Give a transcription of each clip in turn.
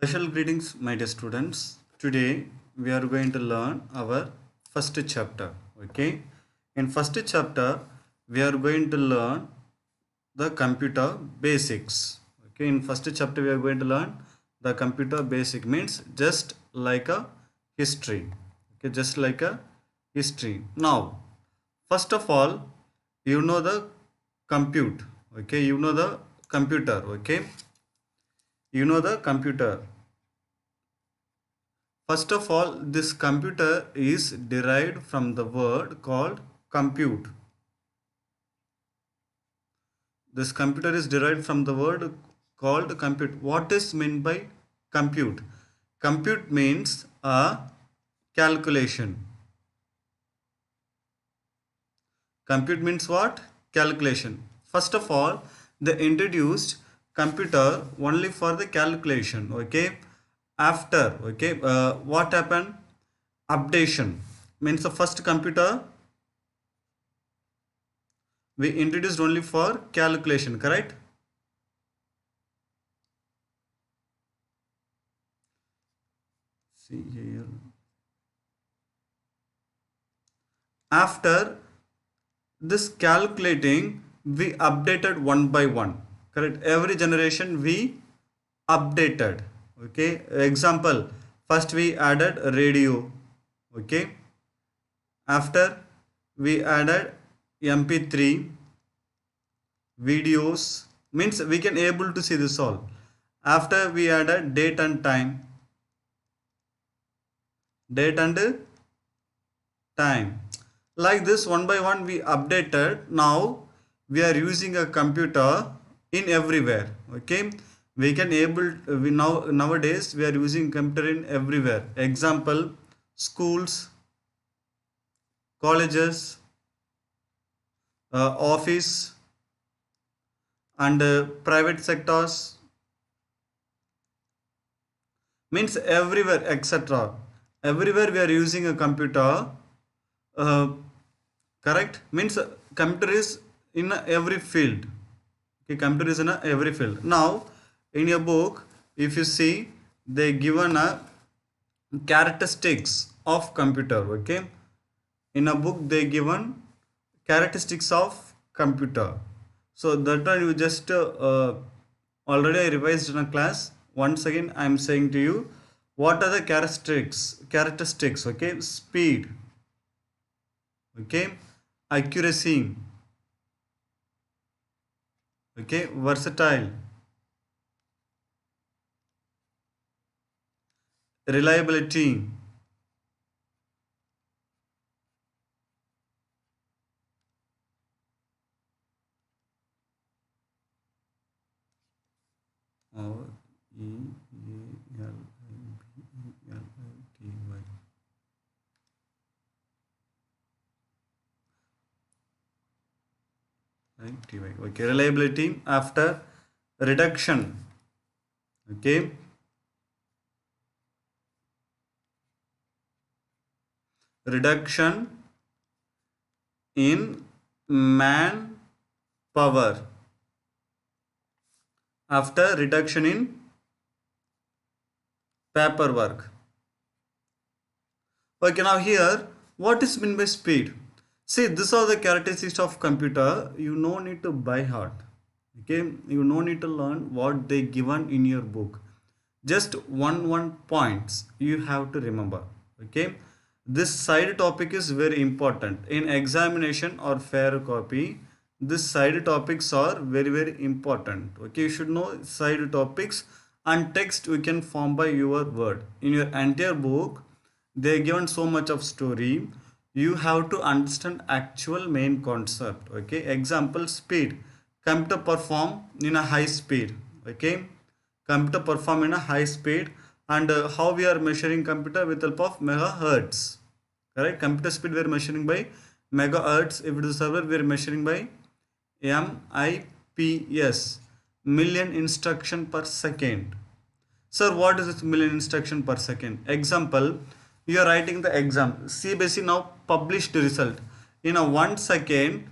Special greetings, my dear students. Today we are going to learn our first chapter. Okay, in first chapter we are going to learn the computer basics. Okay, in first chapter we are going to learn the computer basic means just like a history. Okay, just like a history. Now, first of all, you know the compute. Okay, you know the computer. Okay, you know the computer. First of all, this computer is derived from the word called compute. This computer is derived from the word called compute. What is meant by compute? Compute means a calculation. Compute means what? Calculation. First of all, they introduced computer only for the calculation. Okay. After, okay, what happened? Updation means the first computer we introduced only for calculation, correct? See here. After this calculating, we updated one by one, correct? Every generation we updated. Okay. Example, first we added radio. Okay. After we added MP3 videos means we can able to see this all. After we added date and time, like this one by one we updated. Now we are using a computer in everywhere. Okay, we can able we now nowadays we are using computer in everywhere. Example, schools, colleges, office, and private sectors means everywhere, etc. Everywhere we are using a computer. uh, Correct means computer is in every field. Okay, computer is in every field. Now in your book, if you see, they given a characteristics of computer. Okay, in a book they given characteristics of computer. So that one you just already I revised in a class. Once again I am saying to you, what are the characteristics? Okay, speed, okay, accuracy, okay, versatile, reliability, or okay, reliability. After reduction, okay, reduction in man power. After reduction in paperwork. Okay, now here, what is meant by speed? See, these are the characteristics of computer. You no need to buy heart. Okay, you no need to learn what they given in your book. Just one points you have to remember. Okay, this side topic is very important in examination or fair copy. This side topics are very important. Okay, you should know side topics, and text we can form by your word. In your entire book they given so much of story. You have to understand actual main concept. Okay, example, speed. Computer perform in a high speed. Okay, computer perform in a high speed. And how we are measuring computer with help of megahertz. Correct, computer speed we are measuring by megahertz. If it is server we are measuring by MIPS, million instruction per second. Sir, what is this million instruction per second? Example, you are writing the exam. CBSE now published result. In a 1 second,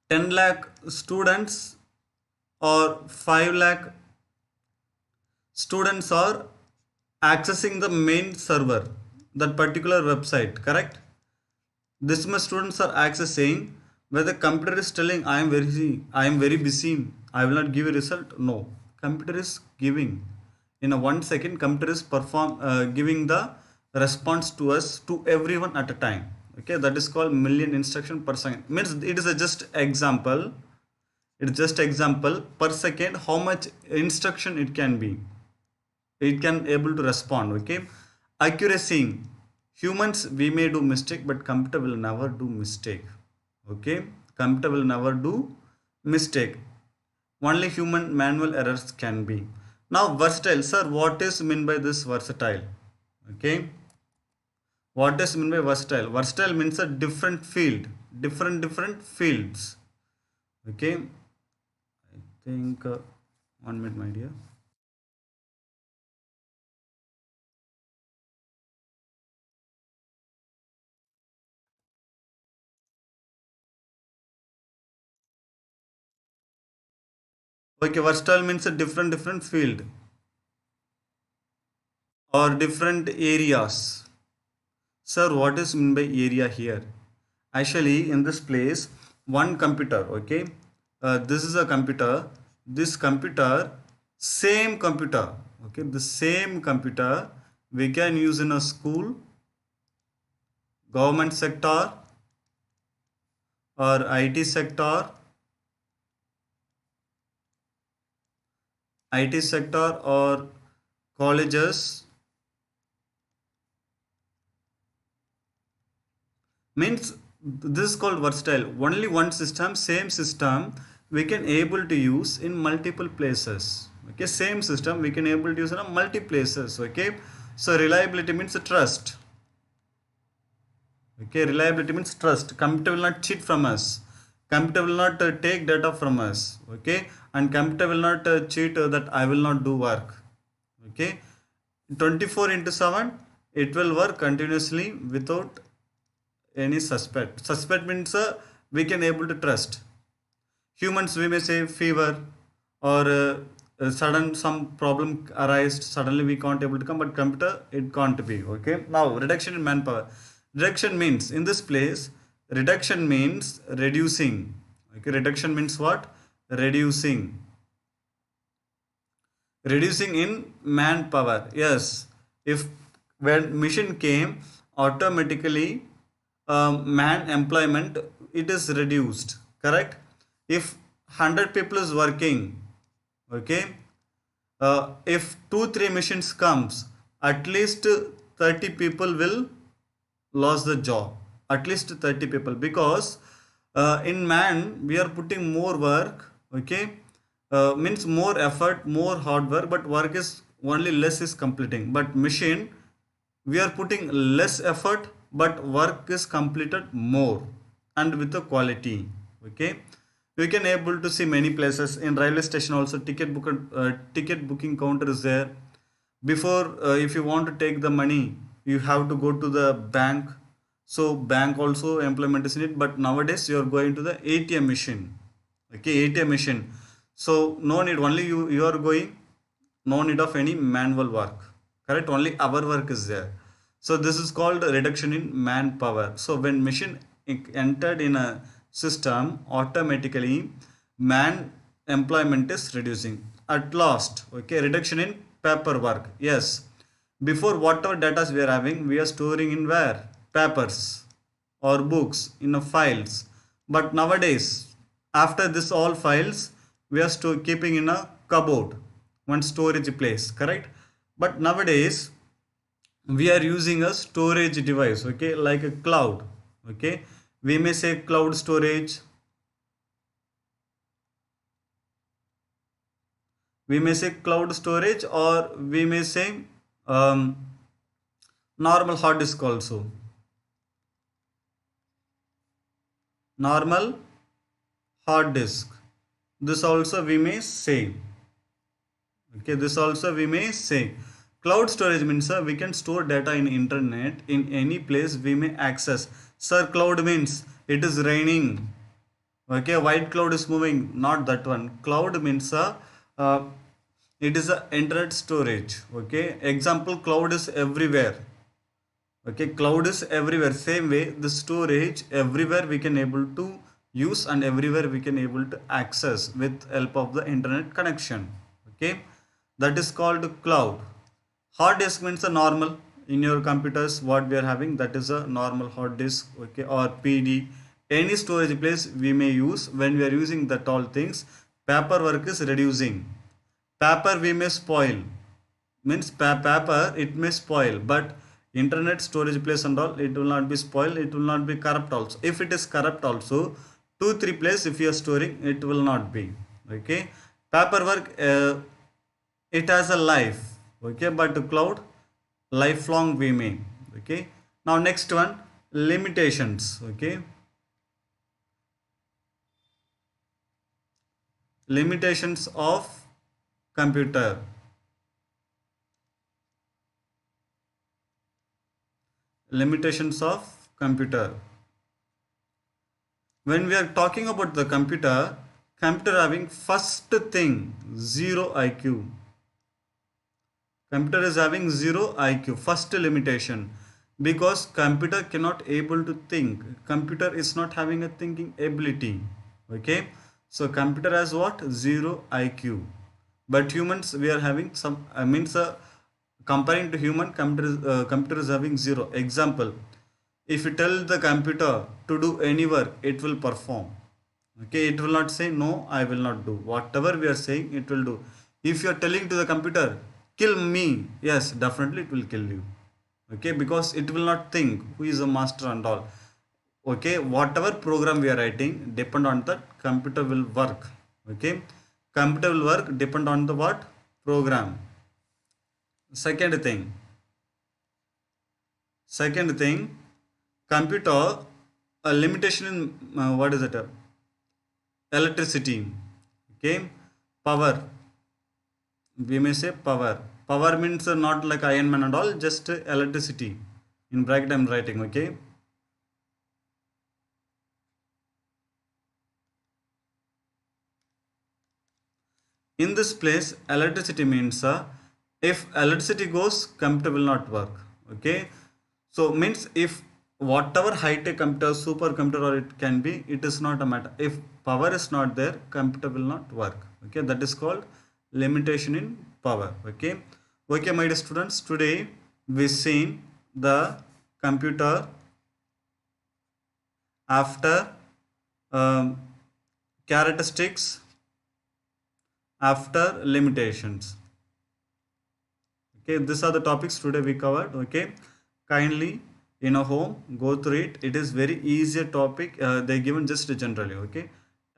10 lakh students or 5 lakh students are accessing the main server, that particular website, correct? This much students are accessing, where the computer is telling I am very busy, I will not give a result. No, computer is giving in a 1 second. Computer is perform giving the response to us, to everyone at a time. Okay, that is called million instruction per second. Means it is a just example. It's just example per second how much instruction it can be. It can able to respond. Okay, accuracy, humans we may do mistake, but computer will never do mistake. Okay, computer will never do mistake. Only human manual errors can be. Now versatile, sir, what is mean by this versatile? Okay, what is mean by versatile? Versatile means a different field, different fields. Okay, I think 1 minute my dear. Okay, versatile means a different field or different areas. Sir, what is mean by area here? Actually, in this place, one computer, okay? This is a computer. This computer, same computer, okay? The same computer we can use in a school, government sector, or IT sector, IT sector, or colleges. Means this is called versatile. Only one system, same system we can able to use in multiple places. Okay, same system we can able to use in a multi places. Okay, so reliability means trust. Okay, reliability means trust. Computer will not cheat from us. Computer will not take data from us. Okay, and computer will not cheat that I will not do work. Okay, 24 into 7 it will work continuously without any suspect. Suspect means we can able to trust. Humans we may say fever or sudden some problem arise, suddenly we can't able to come, but computer it can't be. Okay, now reduction in manpower. Reduction means in this place, reduction means reducing. Okay, reduction means what? Reducing. Reducing in manpower. Yes, if when machine came, automatically man employment it is reduced, correct? If 100 people is working, okay, if 2 3 machines comes, at least 30 people will lose the job. At least 30 people, because in man we are putting more work. Okay, means more effort, more hard work, but work is only less is completing. But machine we are putting less effort, but work is completed more and with the quality. Okay, we can able to see many places in railway station also. Ticket booking counter is there. Before if you want to take the money, you have to go to the bank. So bank also implement is in it, but nowadays you are going to the ATM machine. Okay, ATM machine. So no need, only you are going, no need of any manual work, correct? Only our work is there. So this is called reduction in manpower. So when machine entered in a system, automatically man employment is reducing at last. Okay, reduction in paperwork. Yes, before whatever data we are having, we are storing in where? Papers or books in a files. But nowadays, after this all files, we are keeping in a cupboard, one storage place, correct? But nowadays we are using a storage device, okay, like a cloud. Okay, we may say cloud storage, we may say cloud storage, or we may say um, normal hard disk also. Normal hard disk, this also we may say. Okay, this also we may say. Cloud storage means we can store data in internet in any place we may access. Sir, cloud means it is raining. Okay, white cloud is moving, not that one. Cloud means It is a internet storage. Okay, example, cloud is everywhere. Okay, cloud is everywhere. Same way, the storage everywhere we can able to use, and everywhere we can able to access with help of the internet connection. Okay, that is called cloud. Hard disk means a normal in your computers what we are having, that is a normal hard disk. Okay, or PD, any storage place we may use. When we are using that all things, paperwork is reducing. Paper we may spoil, means paper it may spoil, but internet storage place and all, it will not be spoiled, it will not be corrupt also. If it is corrupt also, 2 3 place if you are storing, it will not be. Okay, paperwork, it has a life. Okay, but cloud, lifelong we may. Okay, now next one, limitations. Okay, limitations of computer. Limitations of computer. When we are talking about the computer having first thing, zero IQ. Computer is having zero IQ, first limitation, because computer cannot able to think. Computer is not having a thinking ability. Okay, so computer has what? Zero IQ. But humans, we are having some, I means comparing to human, computer is having zero. Example, if you tell the computer to do any work, it will perform. Okay, it will not say no, I will not do. Whatever we are saying, it will do. If you are telling to the computer, kill me, yes, definitely it will kill you. Okay, because it will not think who is a master and all. Okay, whatever program we are writing, depend on that, computer will work. Okay, computer will work depend on the what? Program. Second thing, computer, a limitation in what is it, electricity. Okay, power, we may say power means not like Iron Man and all, just electricity. In bracket I'm writing. Okay, in this place, electricity means if electricity goes, computer will not work. Okay, so means if whatever high tech computer, supercomputer, or it can be, it is not a matter. If power is not there, computer will not work. Okay, that is called limitation in power. Okay, okay, my dear students, today we seen the computer after um, characteristics, after limitations. Okay, these are the topics today we covered. Okay, kindly in a home go through it. It is very easy topic, they given just generally. Okay,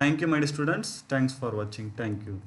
thank you my dear students, thanks for watching, thank you.